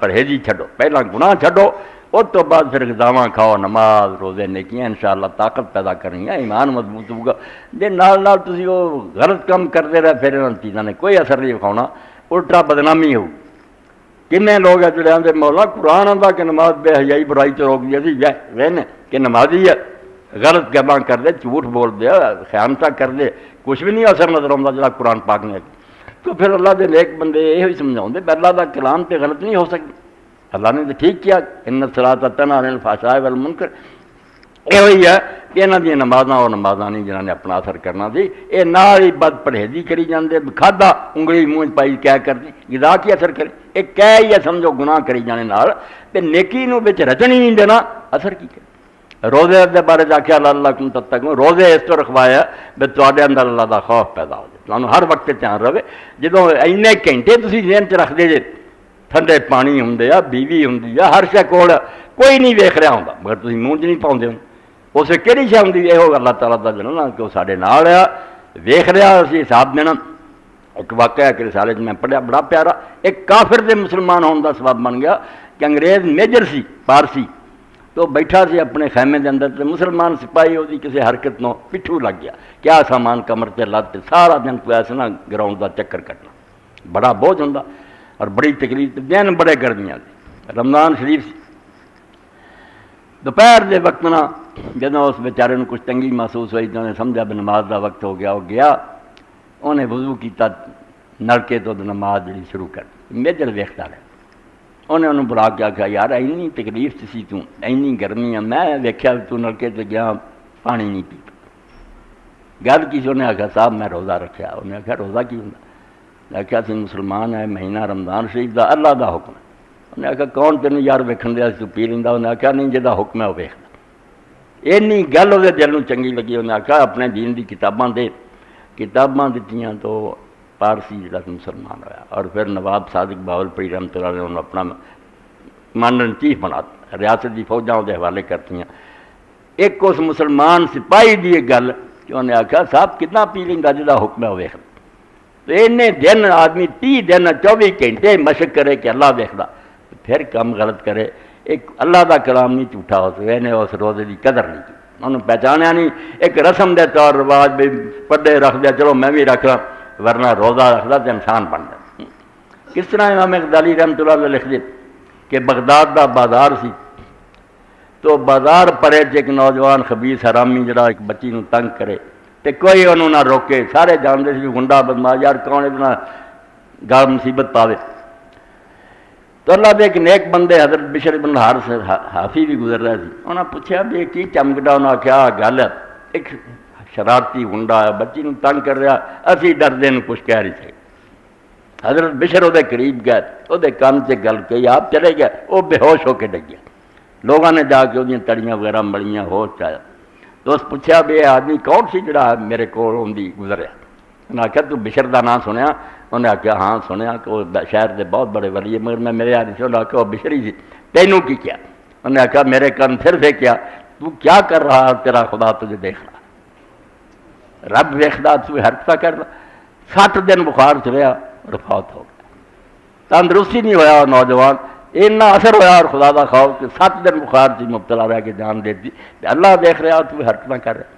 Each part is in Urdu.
پرہیزی چھڈو، پہلا گناہ چھڈو، اس تو بعد پھر غذاواں کھاؤ، نماز روزے نیکیاں انشاءاللہ طاقت پیدا کرنی ہے، ایمان مضبوط ہوگا۔ جی نال نال تسی وہ غلط کام کرتے رہے پھر ان چیزوں نے کوئی اثر نہیں دکھاؤنا، الٹا بدنامی ہو۔ کنے لوگ ہے جڑے آندے مولا قرآن آندا کہ نماز بے حیائی برائی تو روک دی، اسی وہن کہ نمازی ہے غلط گلاں کر دے، جھوٹ بول دے، خیانتاں کر دے، کچھ بھی نہیں اثر نظر آتا جڑا قرآن پاک نے۔ تو پھر اللہ دے نیک بندے یہ سمجھاؤں دے اللہ دا کلام تے غلط نہیں ہو سکتی، اللہ نے تو ٹھیک کیا ان الصلاۃ تنہی عن الفحشاء والمنکر۔ یہ ہوئی ہے کہ یہاں دیا نمازاں اور نمازاں نہیں جنہوں نے اپنا اثر کرنا سی، یہ نال ہی بد پرہیزی کری جاندے، کھادا انگلی منہ پائی کیا کرتی، غذا کی اثر کرے، یہ کہہ ہی ہے سمجھو گناہ کری جانے نال تے نیکی نو وچ رچن ہی نہیں دینا، اثر کی کرے۔ روزے دے بارے آخیا لعلکم تتقون، روزے اس تو رکھوایا بھی تواڈے اندر اللہ دا خوف پیدا ہو جائے، تانوں ہر وقت دھیان رہے۔ جدوں اینے گھنٹے تسی ذہن چ رکھدے جے، ٹھنڈے پانی ہوندے آ، بیوی ہوندی آ، ہر شے کول کوئی نہیں ویکھ رہا ہوندا مگر تسی منہ چ نہیں پاؤندے ہو، اس کہڑی شے ہوندی یہ اللہ تعالیٰ دا جلنا کہ وہ ساڈے نال آ، ویکھ رہا، اسی حساب دینا۔ ایک واقعہ ہے کہ رسالے میں پڑھیا بڑا پیارا، ایک کافر دے مسلمان ہونے دا سبب بن گیا کہ انگریز میجر سی پارسی، تو بیٹھا سی اپنے خیمے دے اندر، تے مسلمان سپاہی دی کسی حرکت نو پٹھو لگ گیا، کیا سامان کمر تے لد تے سارا دن کوئی ایسا نا گراؤنڈ دا چکر کٹنا، بڑا بوجھ ہوندا اور بڑی تکلیف، دن بڑے گرمیاں دے، رمضان شریف سی۔ دوپہر دے وقت نا جدوں اس بیچارے نو کچھ تنگی محسوس ہوئی تو انہیں سمجھا بھی نماز دا وقت ہو گیا، وہ گیا، انہیں وضو کیتا، نلکے تو نماز جڑی شروع کر دی، میجر ویکھدا رہا، انہیں انہوں بلا کے آخیا یار اینی تکلیف سی تو اینی گرمی ہے، میں ویکھیا تو نلکے تے گیا پانی نہیں پی، گل کی سی؟ انہیں آخیا صاحب میں روزہ رکھیا۔ انہیں آخیا روزہ کی ہوندا؟ میں آخیا سی مسلمان ہے، مہینہ رمضان شریف دا اللہ دا حکم ہے۔ انہیں آخیا کون تینوں یار ویکھن دیا تو پی لیندا؟ انہیں آخیا نہیں جہاں حکم ہے وہ ویکھدا۔ اینی گل وہ دل نو چنگی لگی، انہیں آخیا اپنے دین دی کتاباں دے، کتاباں دتیاں تو پارسی جڑا مسلمان ہویا، اور پھر نواب صادق بہاولپوری رحمۃ اللہ نے انہوں اپنا کمانڈر ان چیف بنا، ریاست دی فوجاں دے حوالے کرتیاں۔ ایک اس مسلمان سپاہی دی ایک گل کہ انہیں آخیا صاحب کتنا پی لیندا جہاں حکم ہے وہ ویکھدا۔ تو اینے دن آدمی 30 دن 24 گھنٹے مشق کرے کہ اللہ ویکھدا، پھر کم غلط کرے، ایک اللہ دا کلام نہیں جھوٹا ہو سکے، انہیں اس روزے دی قدر نہیں کی، انہوں پہچانیا نہیں، ایک رسم دے طور رواج بھی پردے رکھ دیا چلو میں بھی رکھ رہا، ورنہ روزہ رکھدا تو انسان بن جائے۔ کس طرح امام غزالی رحمۃ اللہ علیہ لکھ دے کہ بغداد دا بازار سی، تو بازار پرے ایک نوجوان خبیث حرامی جڑا ایک بچی نو تنگ کرے تے کوئی انہوں نہ روکے، سارے جانتے سی گنڈا بدماش یار کون اتنا گال مصیبت پاوے۔ تو اللہ دے ایک نیک بندے حضرت بشر بن الحارث حافی بھی گزر رہے تھے، انہوں نے پوچھا بھی کی چمکدا؟ انہوں نے کہا گل ہے ایک شرارتی گنڈا ہے بچی نو تنگ کر رہا، اسی ڈردے نو کچھ کہہ رہی تھے۔ حضرت بشر وہ قریب گئے، وہ کان سے گل کہی، آپ چلے گئے، وہ بے ہوش ہو کے ڈگ گیا، لوگوں نے جا کے وہ تڑیاں وغیرہ مڑیاں، ہوش آیا۔ تو اس پوچھا بھی یہ آدمی کون سی جڑا میرے کو گزریا؟ انہیں آخیا تو بشر کا نام سنیا؟ انہیں آخیا ہاں سنیا کہ وہ شہر کے بہت بڑے ولی ہے، مگر میں میرے آدمی سے انہیں آخیا وہ بشر ہی سی، تینوں کی کیا؟ انہیں آخیا میرے کن صرف ہے کیا تو کیا کر رہا، تیرا خدا تجھے دیکھ رہا، رب ویکھدا تو حرکت کر رہا۔ 60 دن بخار چلیا اور فوت ہو گیا، تندرستی نہیں ہویا نوجوان، اتنا اثر ہویا اور خدا دا خوف کہ 7 دن بخار سے مبتلا رہ کے جان دے دی، اللہ دیکھ رہا تو حرکت نہ کر رہا۔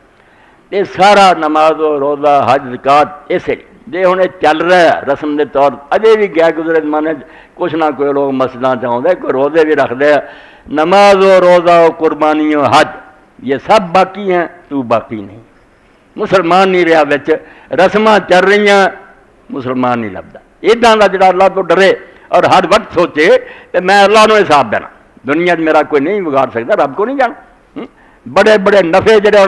یہ سارا نماز و روزہ حج زکات اسے جی ہوں چل رہا ہے رسم کے طور، اجے بھی گیا گزرے زمانے کچھ نہ کوئی لوگ مسجداں چاہتے، کوئی روزے بھی رکھتے ہیں، نماز و روزہ و قربانی و حج یہ سب باقی ہیں، تو باقی نہیں، مسلمان نہیں رہا، بچ رسماں چل رہی ہیں، مسلمان نہیں لبدا۔ اداں کا جڑا اللہ تو ڈرے اور ہر وقت سوچے کہ میں اللہ نو حساب دینا، دنیا میرا کوئی نہیں بگاڑ سکتا، رب کو نہیں جانا، بڑے بڑے نفے جڑے